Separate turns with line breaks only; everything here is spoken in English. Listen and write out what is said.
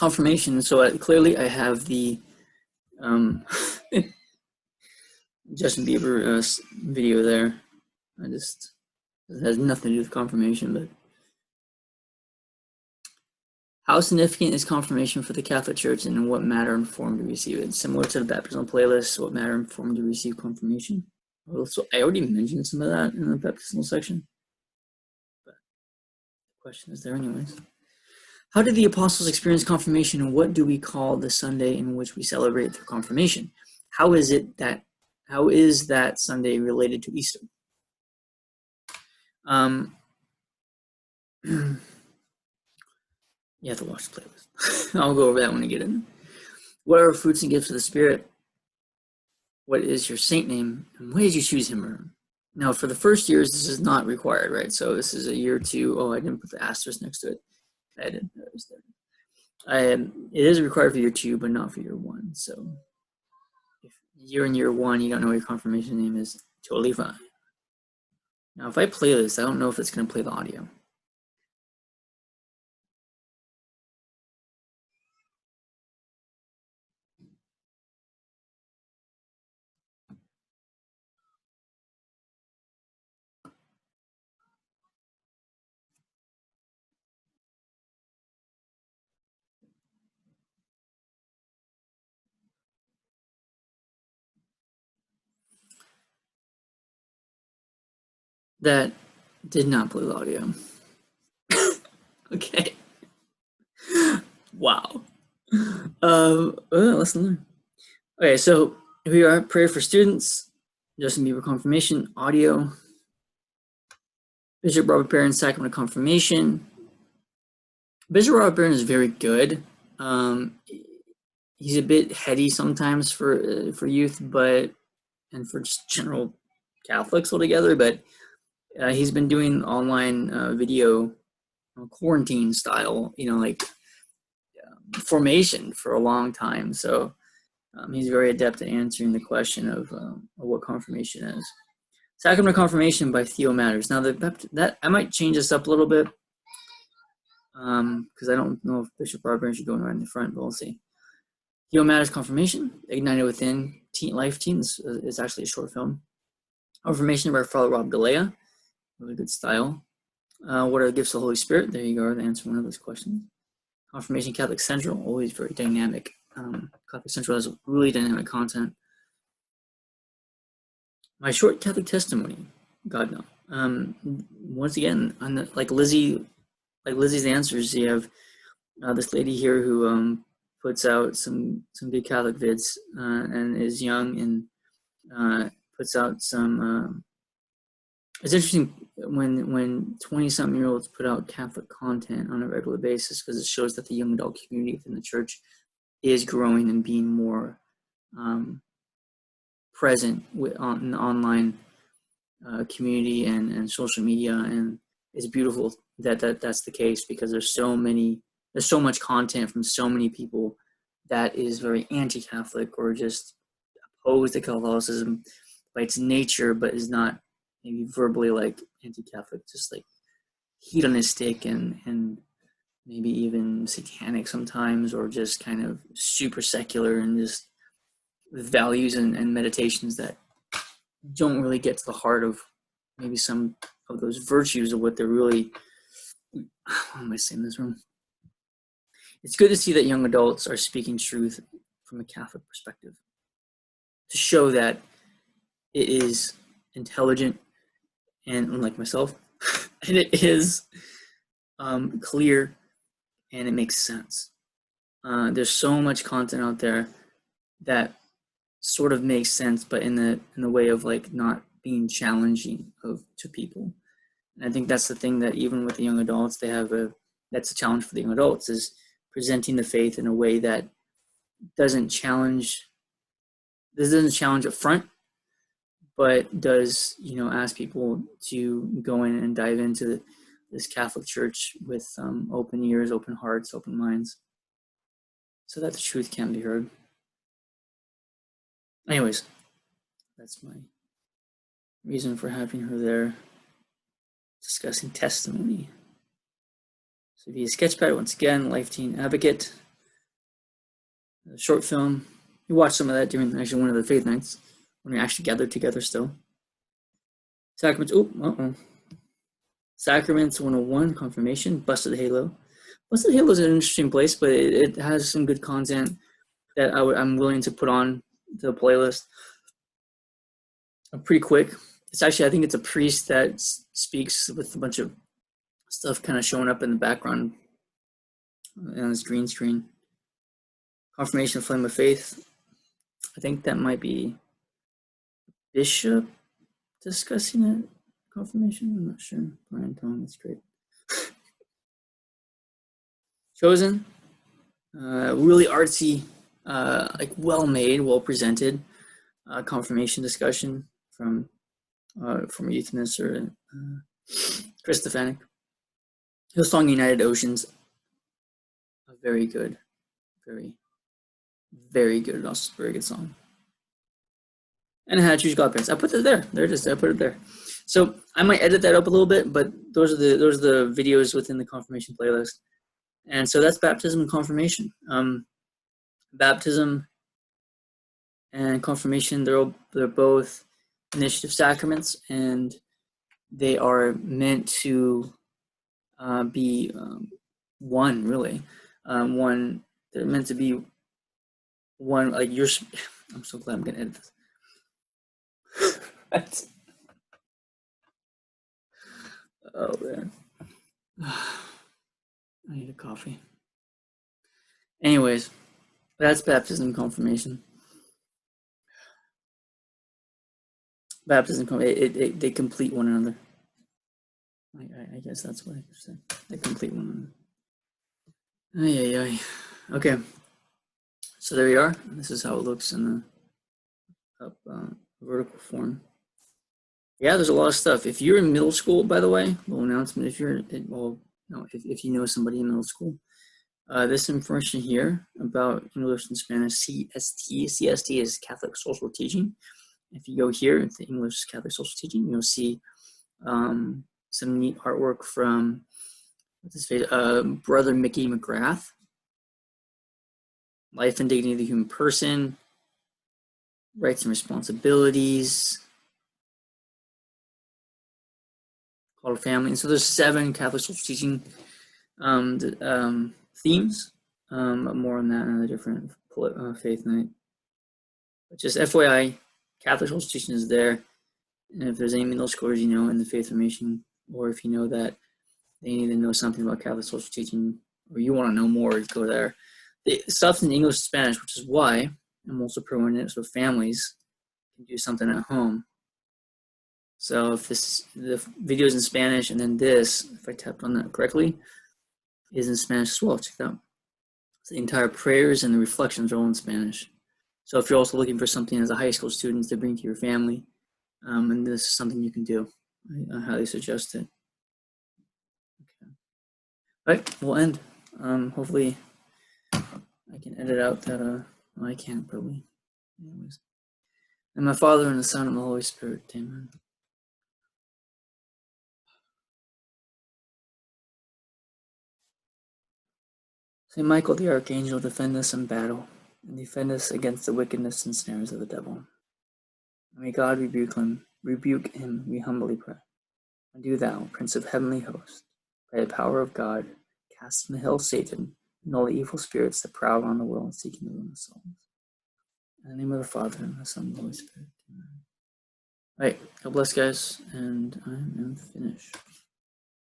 confirmation. So clearly I have the Justin Bieber video there. It has nothing to do with confirmation, but how significant is confirmation for the Catholic Church, and in what matter and form do we receive it? Similar to the baptismal playlist, what matter and form do we receive confirmation? Well, so I already mentioned some of that in the baptismal section, but the question is there anyways. How did the apostles experience confirmation, and what do we call the Sunday in which we celebrate their confirmation? How is that Sunday related to Easter? You have to watch the playlist. I'll go over that when I get in. What are fruits and gifts of the Spirit? What is your saint name? And why did you choose him or her? Now, for the first years, this is not required, right? So this is a year 2. Oh, I didn't put the asterisk next to it. I did. That was there. It is required for year 2, but not for year 1. So if you're in year 1, you don't know what your confirmation name is, totally fine. Now, if I play this, I don't know if it's going to play the audio. That did not play the audio. Okay. Wow. Lesson learned. Okay, so here we are. Prayer for students. Justin Bieber confirmation audio. Bishop Robert Barron sacrament of confirmation. Bishop Robert Barron is very good. He's a bit heady sometimes for youth, and for just general Catholics altogether. But he's been doing online video quarantine style, formation for a long time. So he's very adept at answering the question of what confirmation is. Sacrament of Confirmation by Theo Matters. Now that I might change this up a little bit because I don't know if Bishop Robert should go right in the front, but we'll see. Theo Matters Confirmation, Ignited Within, Life Teens is actually a short film. Confirmation by Father Rob Galea, really good style. What are the gifts of the Holy Spirit? There you go, to answer one of those questions. Confirmation Catholic Central, always very dynamic. Catholic Central has really dynamic content. My Short Catholic Testimony, God no. Once again, like Lizzie's Answers, you have this lady here who puts out some good Catholic vids and is young and puts out some. It's interesting when 20-something-year-olds put out Catholic content on a regular basis, because it shows that the young adult community within the church is growing and being more present in the online community and social media. And it's beautiful that's the case, because there's so much content from so many people that is very anti-Catholic or just opposed to Catholicism by its nature, but is not maybe verbally like anti-Catholic, just like hedonistic and maybe even satanic sometimes, or just kind of super secular and just values and meditations that don't really get to the heart of maybe some of those virtues of what they're really. How am I saying this wrong? It's good to see that young adults are speaking truth from a Catholic perspective, to show that it is intelligent and, unlike myself, and it is clear and it makes sense. There's so much content out there that sort of makes sense, but in the way of like not being challenging to people. And I think that's the thing, that even with the young adults, that's a challenge for the young adults, is presenting the faith in a way that doesn't challenge up front, but does, ask people to go in and dive into this Catholic Church with open ears, open hearts, open minds, so that the truth can be heard. Anyways, that's my reason for having her there, discussing testimony. So via Sketchpad, once again, Life Teen Advocate. a short film. We watched some of that during actually one of the faith nights when we actually gathered together still. Sacraments. Sacraments 101, confirmation. Busted Halo. Busted Halo is an interesting place, but it has some good content that I'm willing to put on the playlist. Pretty quick. It's actually, I think it's a priest that speaks with a bunch of stuff kind of showing up in the background on this green screen. Confirmation, Flame of Faith. I think that might be Bishop discussing it. Confirmation, I'm not sure. Brian Tong, that's great. Chosen, really artsy, like well made, well presented. Confirmation discussion from former youth minister Chris Stefanik. His song United Oceans, a very good, very, very good, also very good song. And I had Choose God Parents. I put it there. There it is. I put it there. So I might edit that up a little bit, but those are the videos within the confirmation playlist. And so that's baptism and confirmation. Baptism and confirmation, they're both initiative sacraments, and they are meant to be one, really. They're meant to be one, like you're. I'm so glad I'm gonna edit this. Oh man, I need a coffee. Anyways, that's baptism and confirmation. Baptism, they complete one another. I guess that's what I said. They complete one another. Okay. So there we are. This is how it looks in the up vertical form. Yeah, there's a lot of stuff. If you're in middle school, by the way, little announcement. If you know somebody in middle school, this information here about English and Spanish CST is Catholic Social Teaching. If you go here into English Catholic Social Teaching, you'll see some neat artwork from Brother Mickey McGrath. Life and Dignity of the Human Person, Rights and Responsibilities, Call to Family. And so there's 7 Catholic Social Teaching themes. More on that in a different faith night. But just FYI, Catholic Social Teaching is there. And if there's any middle schoolers you know in the faith formation, or if you know that they need to know something about Catholic Social Teaching, or you want to know more, go there. The stuff's in English and Spanish, which is why I'm also promoting it so families can do something at home. So if the video is in Spanish, and then this, if I tapped on that correctly, is in Spanish as well. Check it out. So the entire prayers and the reflections are all in Spanish. So if you're also looking for something as a high school student to bring to your family, and this is something you can do, I highly suggest it. Okay. All right, we'll end. Hopefully I can edit out that, well, I can't probably. Anyways. And my Father and the Son and the Holy Spirit, amen. Saint Michael the Archangel, defend us in battle, and defend us against the wickedness and snares of the devil. May God rebuke him, we humbly pray. And do thou, Prince of heavenly hosts, by the power of God, cast from the hell Satan and all the evil spirits that prowl around the world seeking the ruin of souls. In the name of the Father, and the Son, and the Holy Spirit. Amen. All right, God bless, guys, and I am finished.